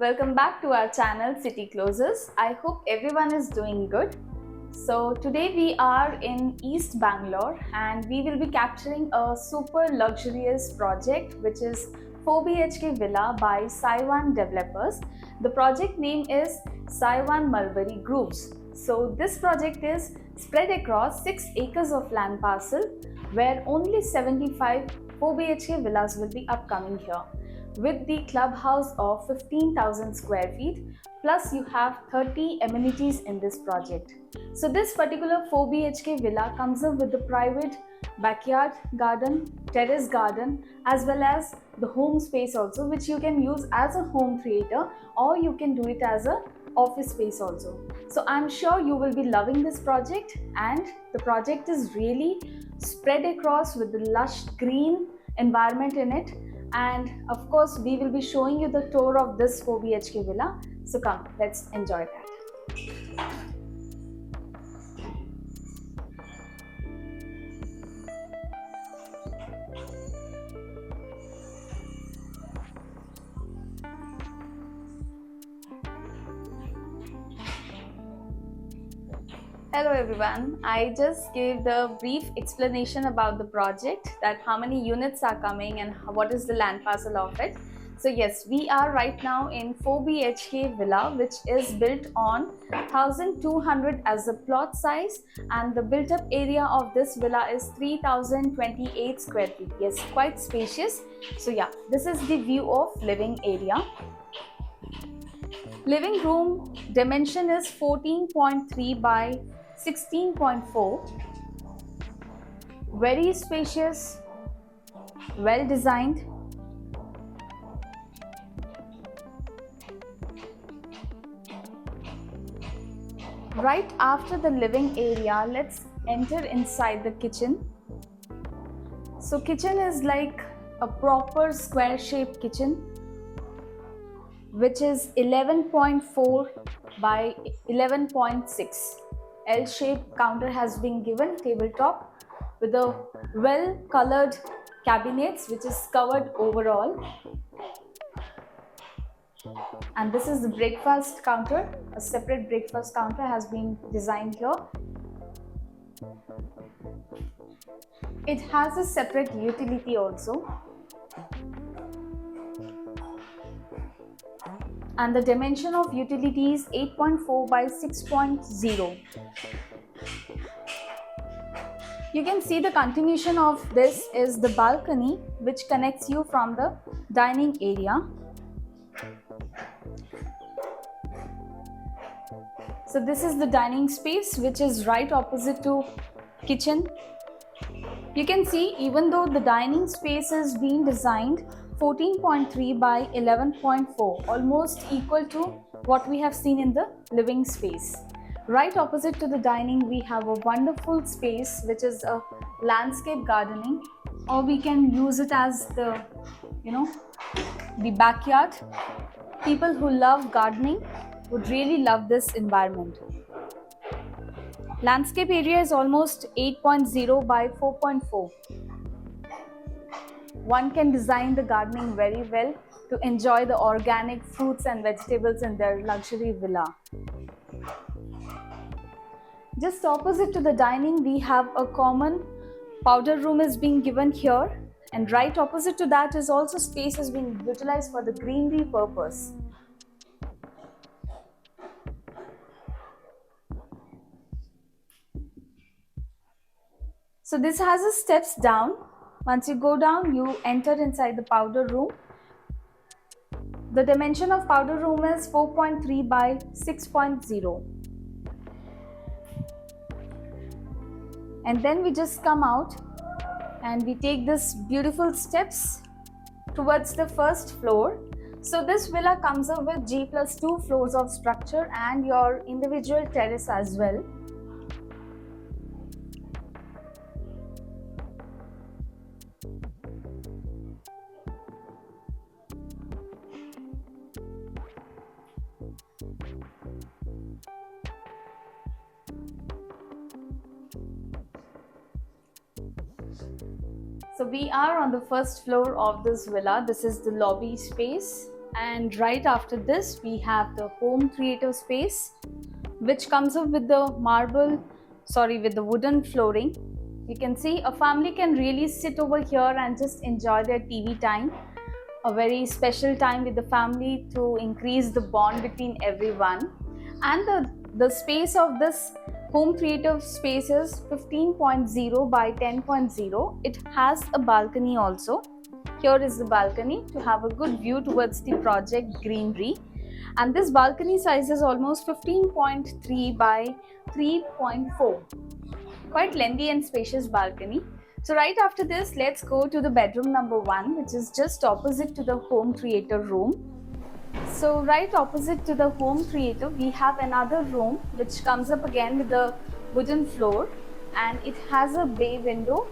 Welcome back to our channel City Closes. I hope everyone is doing good. So today we are in East Bangalore and we will be capturing a super luxurious project which is 4 BHK Villa by Saiwan Developers. The project name is Saiwan Mulberry Groves. So this project is spread across 6 acres of land parcel where only 75 4 BHK villas will be upcoming here, with the clubhouse of 15,000 square feet, plus you have 30 amenities in this project. So this particular 4 BHK villa comes up with the private backyard garden, terrace garden, as well as the home space also, which you can use as a home theater or you can do it as a office space also. So I'm sure you will be loving this project, and the project is really spread across with the lush green environment in it. And of course we will be showing you the tour of this 4 BHK villa. So come, let's enjoy that. Hello everyone, I just gave the brief explanation about the project, that how many units are coming and what is the land parcel of it. So yes, we are right now in 4 BHK villa, which is built on 1200 as the plot size, and the built up area of this villa is 3028 square feet. Yes, quite spacious. So yeah, this is the view of living area. Living room dimension is 14.3 by 16.4. Very spacious, well designed. Right after the living area, let's enter inside the kitchen. So kitchen is like a proper square shaped kitchen, which is 11.4 by 11.6. L-shaped counter has been given, tabletop, with a well-colored cabinets which is covered overall. And this is the breakfast counter. A separate breakfast counter has been designed here. It has a separate utility also. And the dimension of utility is 8.4 by 6.0. You can see the continuation of this is the balcony, which connects you from the dining area. So this is the dining space, which is right opposite to kitchen. You can see, even though the dining space is being designed 14.3 by 11.4, almost equal to what we have seen in the living space. Right opposite to the dining, we have a wonderful space which is a landscape gardening, or we can use it as the backyard. People who love gardening would really love this environment. Landscape area is almost 8.0 by 4.4. One can design the gardening very well to enjoy the organic fruits and vegetables in their luxury villa. Just opposite to the dining, we have a common powder room is being given here, and right opposite to that is also space is being utilized for the greenery purpose. So this has a steps down. Once you go down, you enter inside the powder room. The dimension of powder room is 4.3 by 6.0. And then we just come out and we take this beautiful steps towards the first floor. So this villa comes up with G+2 floors of structure and your individual terrace as well. So we are on the first floor of this villa. This is the lobby space. And right after this, we have the home creative space, which comes up with the with the wooden flooring. You can see a family can really sit over here and just enjoy their TV time, a very special time with the family to increase the bond between everyone. And the space of this home creative space is 15.0 by 10.0. It has a balcony also. Here is the balcony to have a good view towards the project greenery. And this balcony size is almost 15.3 by 3.4. Quite lengthy and spacious balcony. So right after this, let's go to the bedroom number 1, which is just opposite to the home creator room. So right opposite to the home creator, we have another room which comes up again with the wooden floor, and it has a bay window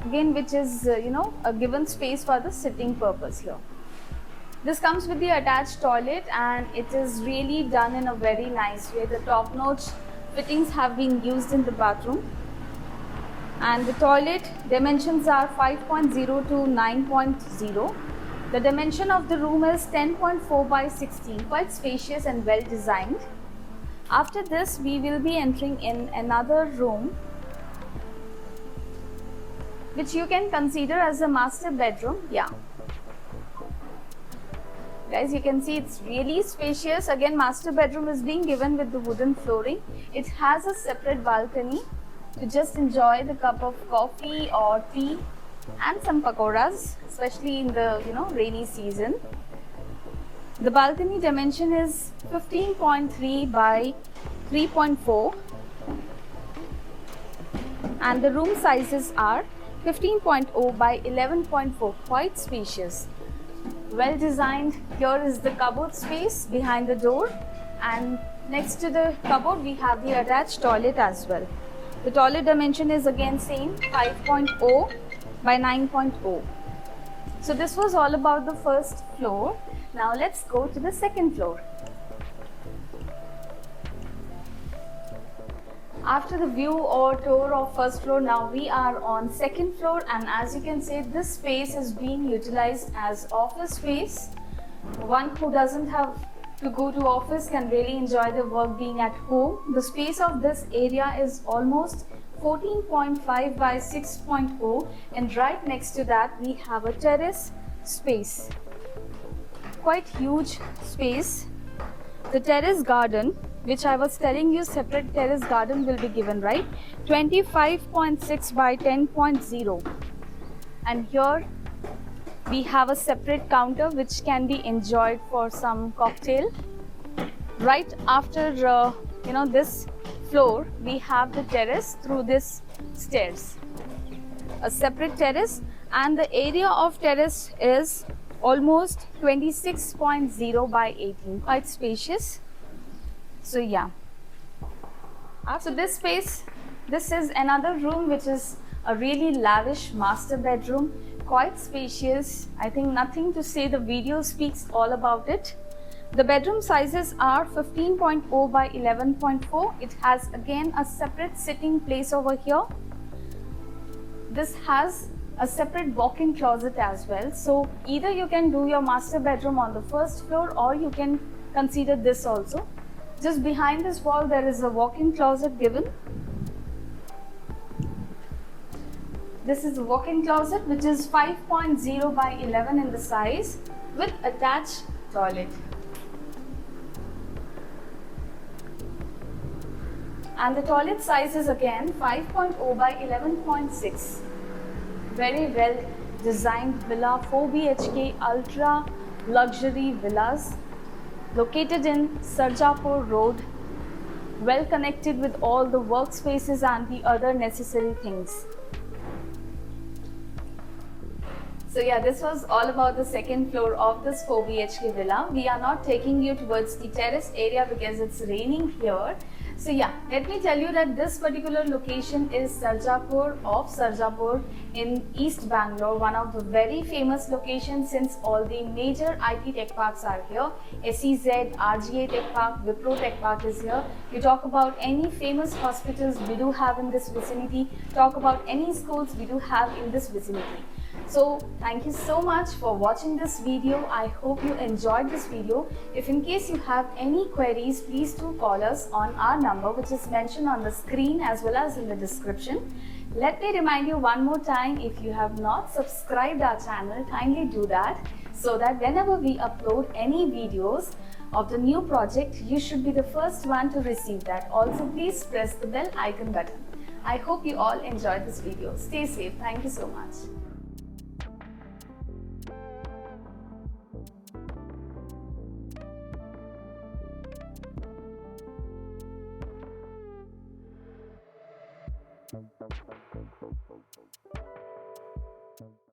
again, which is a given space for the sitting purpose here. This comes with the attached toilet, and it is really done in a very nice way. The top-notch fittings have been used in the bathroom. And the toilet dimensions are 5.0 to 9.0. The dimension of the room is 10.4 by 16, quite spacious and well designed. After this, we will be entering in another room, which you can consider as a master bedroom. Yeah. Guys, you can see it's really spacious. Again, master bedroom is being given with the wooden flooring. It has a separate balcony to just enjoy the cup of coffee or tea and some pakoras, especially in the rainy season. The balcony dimension is 15.3 by 3.4, and the room sizes are 15.0 by 11.4, quite spacious, well designed. Here is the cupboard space behind the door, and next to the cupboard we have the attached toilet as well. The toilet dimension is again same, 5.0 by 9.0. So this was all about the first floor. Now let's go to the second floor. After the view or tour of first floor, now we are on second floor, and as you can see, this space is being utilized as office space. One who doesn't have to go to office can really enjoy the work being at home. The space of this area is almost 14.5 by 6.0, and right next to that we have a terrace space, quite huge space. The terrace garden, which I was telling you, separate terrace garden will be given, right? 25.6 by 10.0, and here we have a separate counter which can be enjoyed for some cocktail. Right after this floor, we have the terrace through this stairs, a separate terrace, and the area of terrace is almost 26.0 by 18, quite spacious. So yeah, so this space, this is another room which is a really lavish master bedroom, quite spacious. I think nothing to say, the video speaks all about it. The bedroom sizes are 15.0 by 11.4. It has again a separate sitting place over here. This has a separate walk-in closet as well. So either you can do your master bedroom on the first floor, or you can consider this also. Just behind this wall there is a walk-in closet given. This is a walk-in closet which is 5.0 by 11 in the size, with attached toilet. And the toilet size is again 5.0 by 11.6. Very well designed villa, 4 BHK ultra luxury villas located in Sarjapur Road, well connected with all the workspaces and the other necessary things. So yeah, this was all about the second floor of this 4 BHK villa. We are not taking you towards the terrace area because it's raining here. So yeah, let me tell you that this particular location is Sarjapur of Sarjapur in East Bangalore, one of the very famous locations since all the major IT tech parks are here. SEZ, RGA Tech Park, Wipro Tech Park is here. You talk about any famous hospitals we do have in this vicinity. Talk about any schools we do have in this vicinity. So thank you so much for watching this video. I hope you enjoyed this video. If in case you have any queries, please do call us on our number which is mentioned on the screen as well as in the description. Let me remind you one more time, if you have not subscribed our channel, kindly do that so that whenever we upload any videos of the new project, you should be the first one to receive that. Also, please press the bell icon button. I hope you all enjoyed this video. Stay safe. Thank you so much.